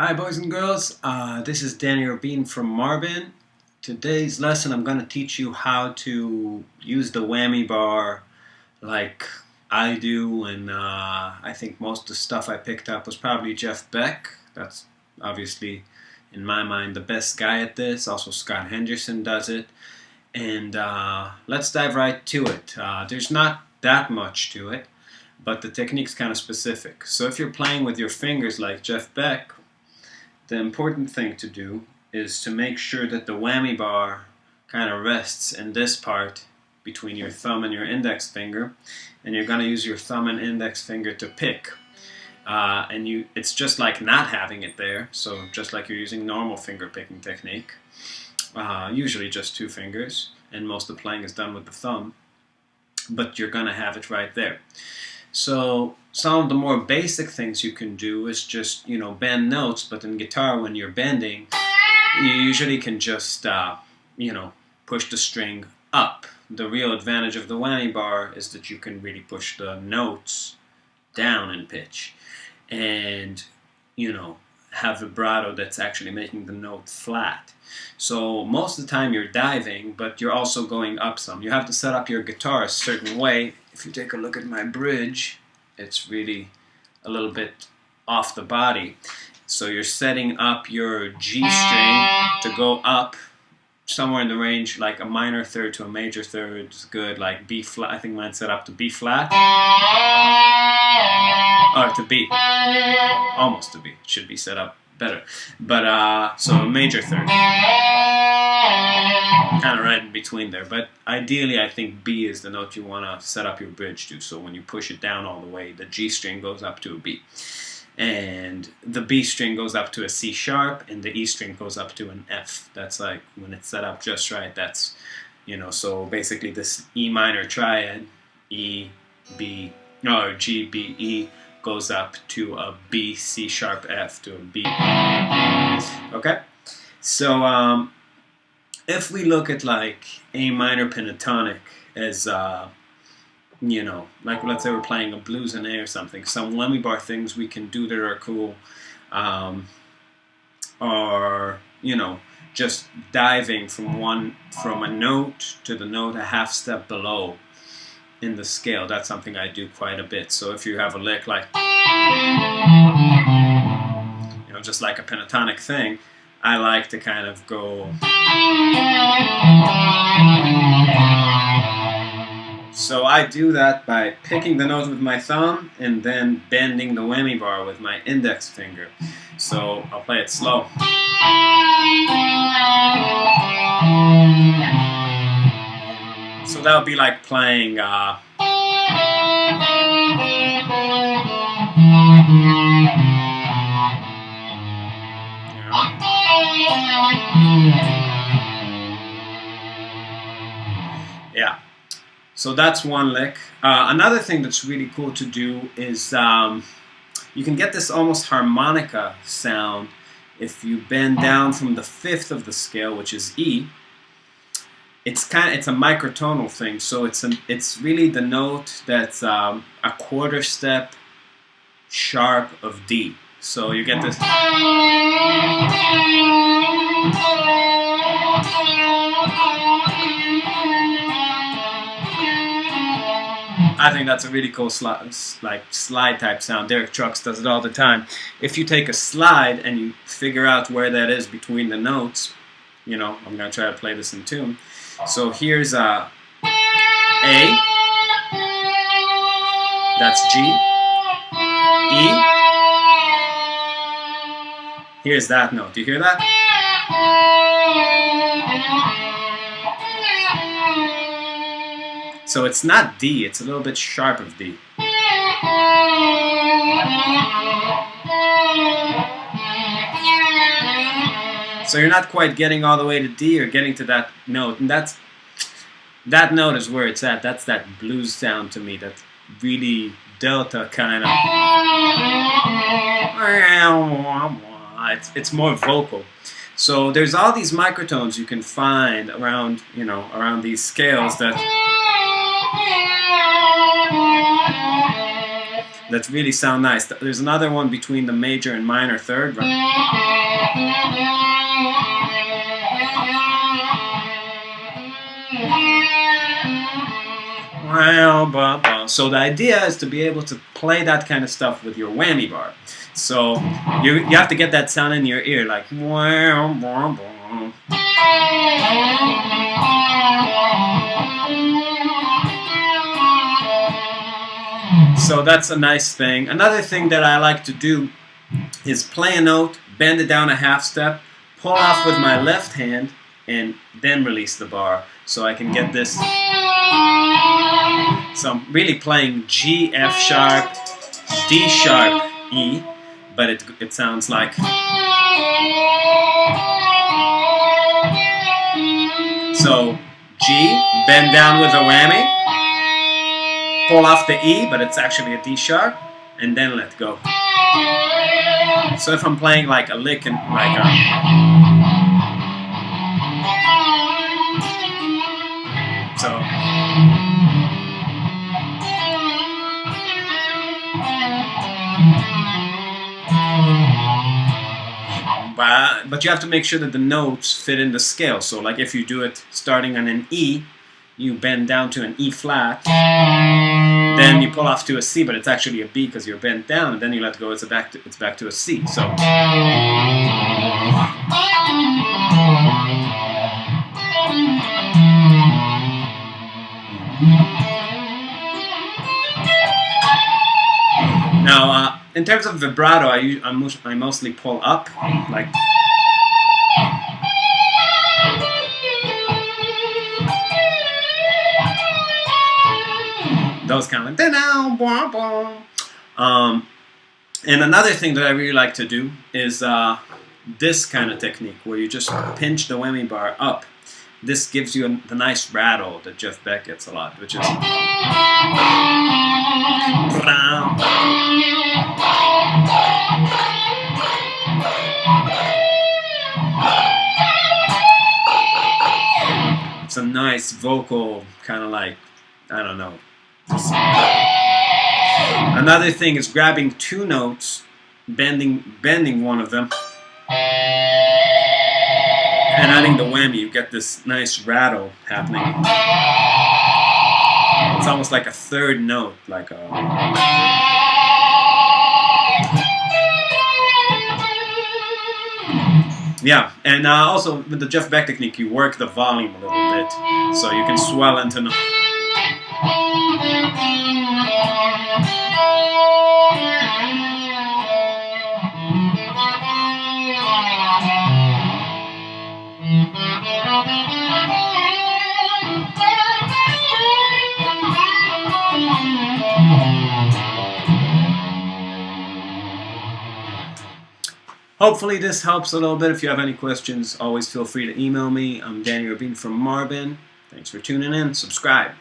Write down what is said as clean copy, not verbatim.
Hi boys and girls, this is Dani from Rabin. Today's lesson I'm going to teach you how to use the whammy bar like I do, and I think most of the stuff I picked up was probably Jeff Beck. That's obviously, in my mind, the best guy at this. Also Scott Henderson does it. And let's dive right to it. There's not that much to it, but the technique's kind of specific. So if you're playing with your fingers like Jeff Beck, the important thing to do is to make sure that the whammy bar kind of rests in this part between your thumb and your index finger, and you're going to use your thumb and index finger to pick. It's just like not having it there, so just like you're using normal finger picking technique, usually just two fingers, and most of the playing is done with the thumb, but you're going to have it right there. So some of the more basic things you can do is just, bend notes, but in guitar when you're bending, you usually can just, push the string up. The real advantage of the whammy bar is that you can really push the notes down in pitch and, have vibrato that's actually making the note flat. So most of the time you're diving, but you're also going up some. You have to set up your guitar a certain way. If you take a look at my bridge, it's really a little bit off the body. So you're setting up your G string to go up somewhere in the range, like a minor third to a major third is good, like B flat. I think mine's set up to B flat. Or to B. Almost to B. It should be set up better. But, so a major third. Kind of right in between there. But ideally, I think B is the note you want to set up your bridge to. So when you push it down all the way, the G string goes up to a B. And the B string goes up to a C sharp, and the E string goes up to an F. That's like, when it's set up just right, that's, so basically this E minor triad, E, B, or G, B, E, goes up to a B, C sharp, F, to a B. Okay? So, if we look at like A minor pentatonic as, like let's say we're playing a blues in A or something, some whammy bar things we can do that are cool, or, just diving from a note to the note a half step below in the scale. That's something I do quite a bit. So if you have a lick like, just like a pentatonic thing, I like to kind of go. So I do that by picking the note with my thumb and then bending the whammy bar with my index finger. So I'll play it slow. So that would be like playing yeah. So that's one lick. Another thing that's really cool to do is you can get this almost harmonica sound if you bend down from the fifth of the scale, which is E. It's a microtonal thing, so it's really the note that's a quarter step sharp of D. So you get this. I think that's a really cool slide type sound. Derek Trucks does it all the time. If you take a slide and you figure out where that is between the notes, I'm going to try to play this in tune. So here's A, that's G, E, here's that note. Do you hear that? So it's not D, it's a little bit sharp of D. So you're not quite getting all the way to D or getting to that note. And that note is where it's at. That's that blues sound to me. That's really delta kind of. It's more vocal. So there's all these microtones you can find around, around these scales that that really sound nice. There's another one between the major and minor third. So the idea is to be able to play that kind of stuff with your whammy bar. So you have to get that sound in your ear, like. So that's a nice thing. Another thing that I like to do is play a note, bend it down a half step, pull off with my left hand, and then release the bar. So I can get this. So I'm really playing G, F sharp, D sharp, E, but it sounds like. So G, bend down with a whammy, pull off the E, but it's actually a D sharp, and then let go. So if I'm playing like a lick and like a. So. But you have to make sure that the notes fit in the scale. So like if you do it starting on an E, you bend down to an E flat, then you pull off to a C, but it's actually a B because you're bent down, and then you let go, it's back to a C. So now in terms of vibrato, I mostly pull up, like. Those kind of and another thing that I really like to do is this kind of technique where you just pinch the whammy bar up. This gives you the nice rattle that Jeff Beck gets a lot, which is it's a nice vocal kind of like, I don't know. Another thing is grabbing two notes, bending one of them, and adding the whammy. You get this nice rattle happening. It's almost like a third note, like a. Yeah, and also with the Jeff Beck technique, you work the volume a little bit, so you can swell into. Hopefully this helps a little bit. If you have any questions, always feel free to email me. I'm Dani Rabin from Rabin. Thanks for tuning in. Subscribe.